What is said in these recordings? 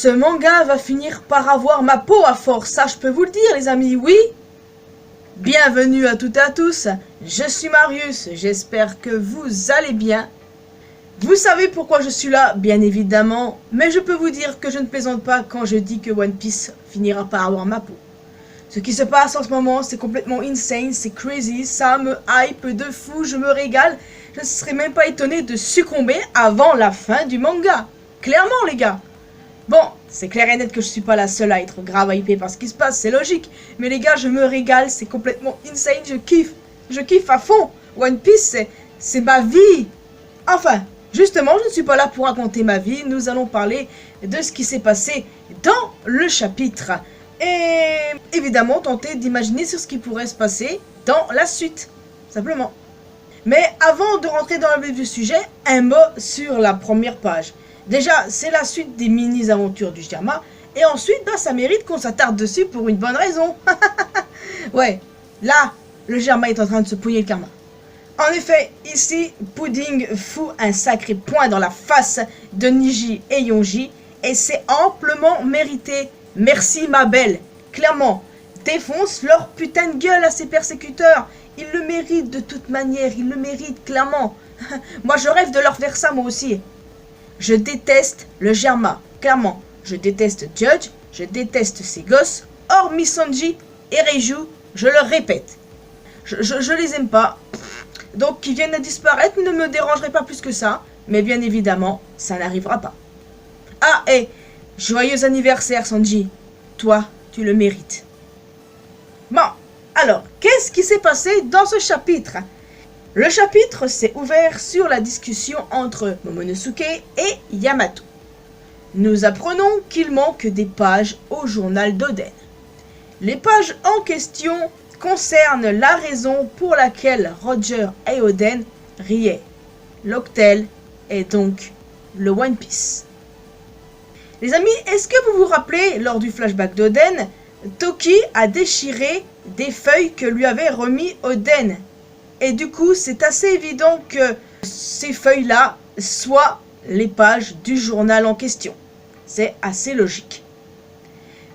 Ce manga va finir par avoir ma peau à force, ça je peux vous le dire les amis, oui. Bienvenue à toutes et à tous, je suis Marius, j'espère que vous allez bien. Vous savez pourquoi je suis là, bien évidemment, mais je peux vous dire que je ne plaisante pas quand je dis que One Piece finira par avoir ma peau. Ce qui se passe en ce moment, c'est complètement insane, c'est crazy, ça me hype de fou, je me régale. Je ne serais même pas étonné de succomber avant la fin du manga. Clairement les gars. Bon, c'est clair et net que je suis pas la seule à être grave hypée par ce qui se passe, c'est logique. Mais les gars, je me régale, c'est complètement insane, je kiffe à fond. One Piece, c'est ma vie. Enfin, justement, je ne suis pas là pour raconter ma vie, nous allons parler de ce qui s'est passé dans le chapitre. Et évidemment, tenter d'imaginer sur ce qui pourrait se passer dans la suite, simplement. Mais avant de rentrer dans le vif du sujet, un mot sur la première page. Déjà, c'est la suite des mini-aventures du Germa, et ensuite, ça mérite qu'on s'attarde dessus pour une bonne raison. Ouais, là, le Germa est en train de se pouiller le karma. En effet, ici, Pudding fout un sacré point dans la face de Niji et Yonji, et c'est amplement mérité. Merci ma belle, clairement, défonce leur putain de gueule à ses persécuteurs. Ils le méritent de toute manière, ils le méritent clairement. Moi je rêve de leur faire ça moi aussi. Je déteste le Germa, clairement. Je déteste Judge, je déteste ses gosses, hormis Sanji et Reiju, je le répète. Je les aime pas. Donc qu'ils viennent à disparaître ne me dérangerait pas plus que ça, mais bien évidemment, ça n'arrivera pas. Ah, et joyeux anniversaire Sanji, toi, tu le mérites. Bon, alors, qu'est-ce qui s'est passé dans ce chapitre? Le chapitre s'est ouvert sur la discussion entre Momonosuke et Yamato. Nous apprenons qu'il manque des pages au journal d'Oden. Les pages en question concernent la raison pour laquelle Roger et Oden riaient. L'Octel et donc le One Piece. Les amis, est-ce que vous vous rappelez, lors du flashback d'Oden, Toki a déchiré des feuilles que lui avait remis Oden. Et du coup, c'est assez évident que ces feuilles-là soient les pages du journal en question. C'est assez logique.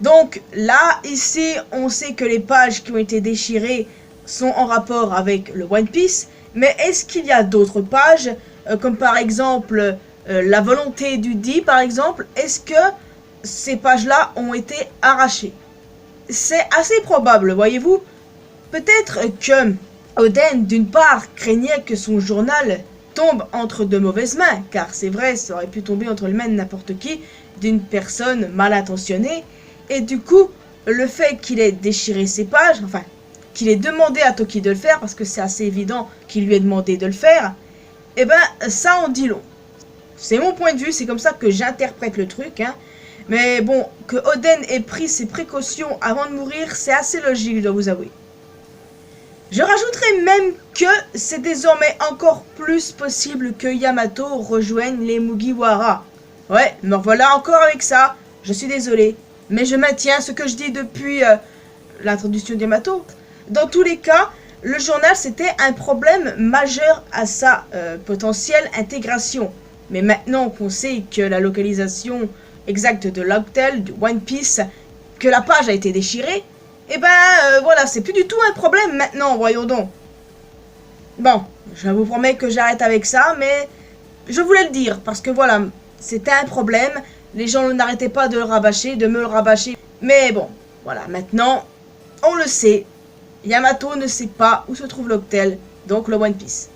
Donc là, ici, on sait que les pages qui ont été déchirées sont en rapport avec le One Piece. Mais est-ce qu'il y a d'autres pages, comme par exemple la volonté du dit, par exemple, est-ce que ces pages-là ont été arrachées? C'est assez probable, voyez-vous. Peut-être que Oden, d'une part, craignait que son journal tombe entre de mauvaises mains, car c'est vrai, ça aurait pu tomber entre les mains de n'importe qui, d'une personne mal intentionnée, et du coup, le fait qu'il ait déchiré ses pages, enfin, qu'il ait demandé à Toki de le faire, parce que c'est assez évident qu'il lui ait demandé de le faire, eh ben, ça en dit long. C'est mon point de vue, c'est comme ça que j'interprète le truc, hein. Mais bon, que Oden ait pris ses précautions avant de mourir, c'est assez logique, je dois vous avouer. Je rajouterai même que c'est désormais encore plus possible que Yamato rejoigne les Mugiwara. Ouais, me revoilà encore avec ça, je suis désolé. Mais je maintiens ce que je dis depuis l'introduction de Yamato. Dans tous les cas, le journal c'était un problème majeur à sa potentielle intégration. Mais maintenant qu'on sait que la localisation exacte de l'Octel, du One Piece, que la page a été déchirée, et ben voilà, c'est plus du tout un problème maintenant, voyons donc. Bon, je vous promets que j'arrête avec ça, mais je voulais le dire, parce que voilà, c'était un problème, les gens n'arrêtaient pas de le rabâcher, de me le rabâcher, mais bon, voilà, maintenant, on le sait, Yamato ne sait pas où se trouve l'Octel, donc le One Piece.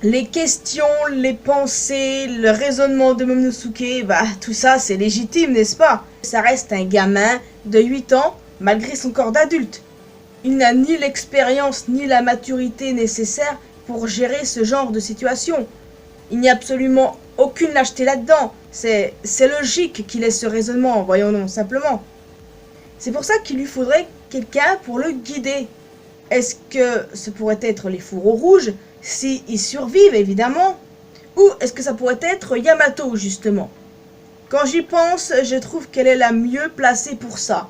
Les questions, les pensées, le raisonnement de Momonosuke, tout ça c'est légitime, n'est-ce pas? Ça reste un gamin de 8 ans, malgré son corps d'adulte. Il n'a ni l'expérience ni la maturité nécessaire pour gérer ce genre de situation. Il n'y a absolument aucune lâcheté là-dedans. C'est logique qu'il ait ce raisonnement, voyons-nous, simplement. C'est pour ça qu'il lui faudrait quelqu'un pour le guider. Est-ce que ce pourrait être les fourreaux rouges, s'ils survivent évidemment? Ou est-ce que ça pourrait être Yamato, justement? Quand j'y pense, je trouve qu'elle est la mieux placée pour ça.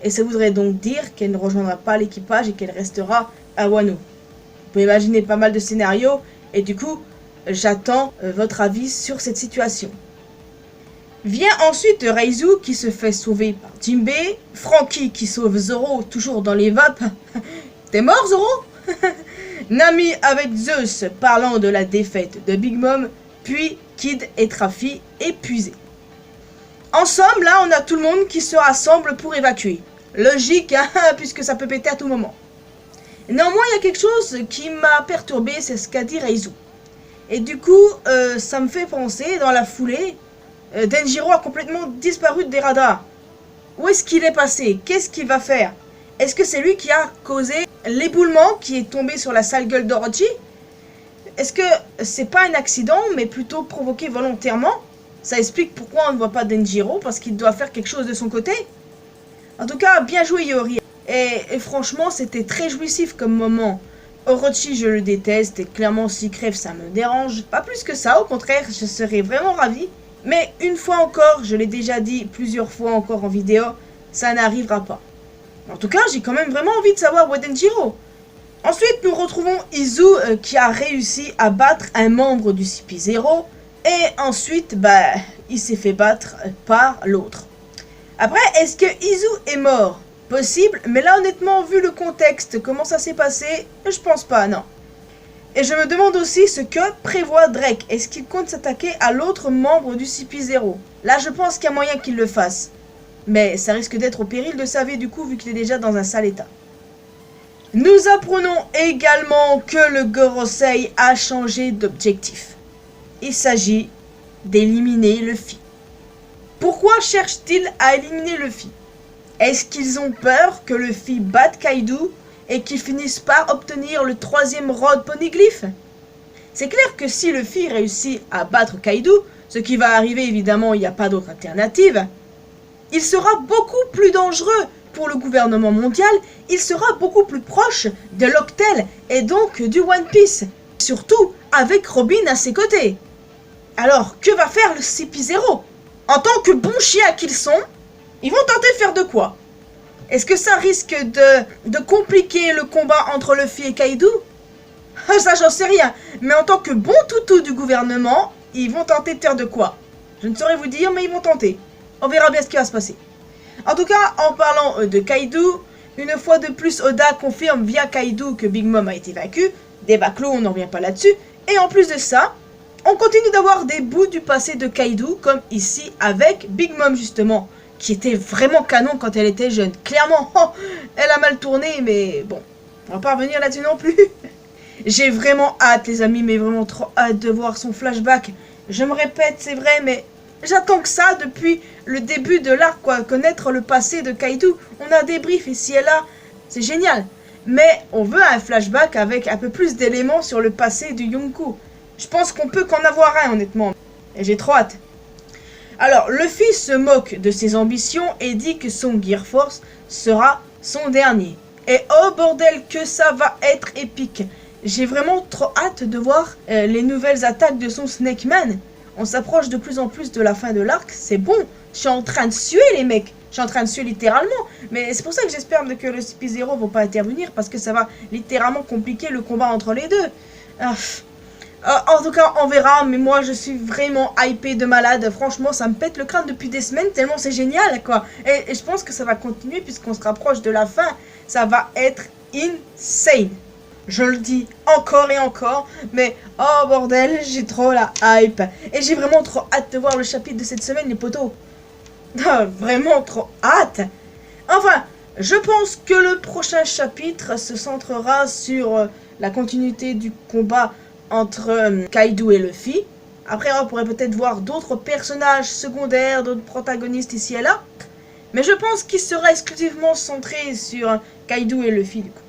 Et ça voudrait donc dire qu'elle ne rejoindra pas l'équipage et qu'elle restera à Wano. Vous pouvez imaginer pas mal de scénarios, et du coup, j'attends votre avis sur cette situation. Vient ensuite Reizu qui se fait sauver par Jinbei, Franky qui sauve Zoro toujours dans les vapes. T'es mort Zoro? Nami avec Zeus parlant de la défaite de Big Mom, puis Kid et Trafi épuisés. En somme, là on a tout le monde qui se rassemble pour évacuer. Logique, hein, puisque ça peut péter à tout moment. Néanmoins, il y a quelque chose qui m'a perturbé, c'est ce qu'a dit Reizu. Et du coup, ça me fait penser, dans la foulée, Denjiro a complètement disparu des radars. Où est-ce qu'il est passé? Qu'est-ce qu'il va faire? Est-ce que c'est lui qui a causé l'éboulement qui est tombé sur la sale gueule d'Orochi? Est-ce que c'est pas un accident, mais plutôt provoqué volontairement? Ça explique pourquoi on ne voit pas Denjiro, parce qu'il doit faire quelque chose de son côté. En tout cas, bien joué Yori. Et franchement, c'était très jouissif comme moment. Orochi, je le déteste, et clairement, s'il crève, ça me dérange. Pas plus que ça, au contraire, je serais vraiment ravi. Mais une fois encore, je l'ai déjà dit plusieurs fois encore en vidéo, ça n'arrivera pas. En tout cas, j'ai quand même vraiment envie de savoir où est Denjiro. Ensuite, nous retrouvons Izu qui a réussi à battre un membre du CP0. Et ensuite, il s'est fait battre par l'autre. Après, est-ce que Izu est mort? Possible, mais là honnêtement, vu le contexte, comment ça s'est passé, je pense pas, non. Et je me demande aussi ce que prévoit Drake. Est-ce qu'il compte s'attaquer à l'autre membre du CP0? Là, je pense qu'il y a moyen qu'il le fasse. Mais ça risque d'être au péril de sa vie du coup, vu qu'il est déjà dans un sale état. Nous apprenons également que le Gorosei a changé d'objectif. Il s'agit d'éliminer Luffy. Pourquoi cherche-t-il à éliminer Luffy? Est-ce qu'ils ont peur que Luffy batte Kaido et qu'ils finissent par obtenir le 3e Road Poneglyph? C'est clair que si Luffy réussit à battre Kaido, ce qui va arriver évidemment, il n'y a pas d'autre alternative, il sera beaucoup plus dangereux pour le gouvernement mondial, il sera beaucoup plus proche de l'Octel et donc du One Piece, surtout avec Robin à ses côtés. Alors, que va faire le CP0? En tant que bons chiens qu'ils sont, ils vont tenter de faire de quoi? Est-ce que ça risque de compliquer le combat entre Luffy et Kaido? Ça, j'en sais rien. Mais en tant que bons toutous du gouvernement, ils vont tenter de faire de quoi? Je ne saurais vous dire, mais ils vont tenter. On verra bien ce qui va se passer. En tout cas, en parlant de Kaido, une fois de plus, Oda confirme via Kaido que Big Mom a été vaincu. Des baclos, on n'en revient pas là-dessus. Et en plus de ça, on continue d'avoir des bouts du passé de Kaido, comme ici avec Big Mom justement, qui était vraiment canon quand elle était jeune. Clairement, elle a mal tourné, mais bon, on va pas revenir là-dessus non plus. J'ai vraiment hâte, les amis, mais vraiment trop hâte de voir son flashback. Je me répète, c'est vrai, mais j'attends que ça depuis le début de l'arc, quoi. Connaître le passé de Kaido. On a des briefs ici et là, c'est génial. Mais on veut un flashback avec un peu plus d'éléments sur le passé du Yonko. Je pense qu'on peut qu'en avoir un, honnêtement. Et j'ai trop hâte. Alors, Luffy se moque de ses ambitions et dit que son Gear Force sera son dernier. Et oh bordel que ça va être épique. J'ai vraiment trop hâte de voir les nouvelles attaques de son Snake Man. On s'approche de plus en plus de la fin de l'arc, c'est bon. Je suis en train de suer les mecs. Je suis en train de suer littéralement. Mais c'est pour ça que j'espère que le CP0 ne va pas intervenir, parce que ça va littéralement compliquer le combat entre les deux. En tout cas, on verra, mais moi je suis vraiment hypé de malade. Franchement, ça me pète le crâne depuis des semaines, tellement c'est génial, quoi. Et je pense que ça va continuer puisqu'on se rapproche de la fin. Ça va être insane. Je le dis encore et encore, mais oh bordel, j'ai trop la hype. Et j'ai vraiment trop hâte de voir le chapitre de cette semaine, les potos. Vraiment trop hâte. Enfin, je pense que le prochain chapitre se centrera sur la continuité du combat entre Kaido et Luffy. Après, on pourrait peut-être voir d'autres personnages secondaires, d'autres protagonistes ici et là. Mais je pense qu'il sera exclusivement centré sur Kaido et Luffy, du coup.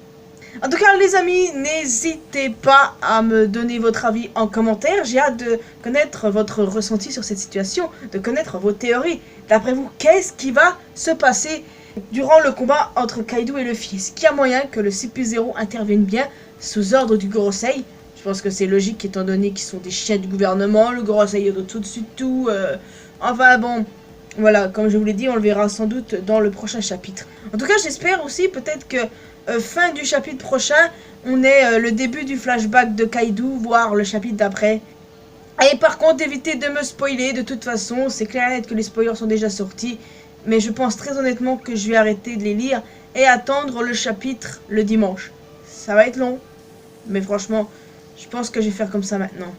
En tout cas, les amis, n'hésitez pas à me donner votre avis en commentaire. J'ai hâte de connaître votre ressenti sur cette situation, de connaître vos théories. D'après vous, qu'est-ce qui va se passer durant le combat entre Kaido et Luffy? Est-ce qu'il y a moyen que le CP0 intervienne bien sous ordre du Gorosei? Je pense que c'est logique étant donné qu'ils sont des chiens du gouvernement. Le Gorosei est au-dessus de tout. Enfin bon, voilà, comme je vous l'ai dit, on le verra sans doute dans le prochain chapitre. En tout cas, j'espère aussi peut-être que fin du chapitre prochain, on ait le début du flashback de Kaido, voire le chapitre d'après. Et par contre, évitez de me spoiler, de toute façon, c'est clair et net que les spoilers sont déjà sortis. Mais je pense très honnêtement que je vais arrêter de les lire et attendre le chapitre le dimanche. Ça va être long, mais franchement, je pense que je vais faire comme ça maintenant.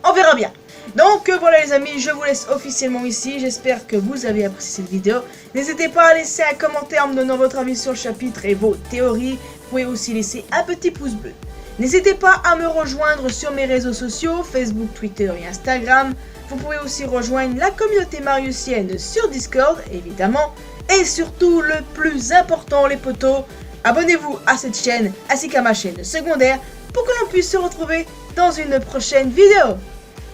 On verra bien. Donc voilà les amis, je vous laisse officiellement ici. J'espère que vous avez apprécié cette vidéo. N'hésitez pas à laisser un commentaire en me donnant votre avis sur le chapitre et vos théories. Vous pouvez aussi laisser un petit pouce bleu. N'hésitez pas à me rejoindre sur mes réseaux sociaux, Facebook, Twitter et Instagram. Vous pouvez aussi rejoindre la communauté mariusienne sur Discord, évidemment. Et surtout, le plus important les potos, abonnez-vous à cette chaîne ainsi qu'à ma chaîne secondaire pour que l'on puisse se retrouver dans une prochaine vidéo.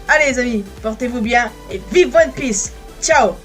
Allez les amis, portez-vous bien et vive One Piece. Ciao.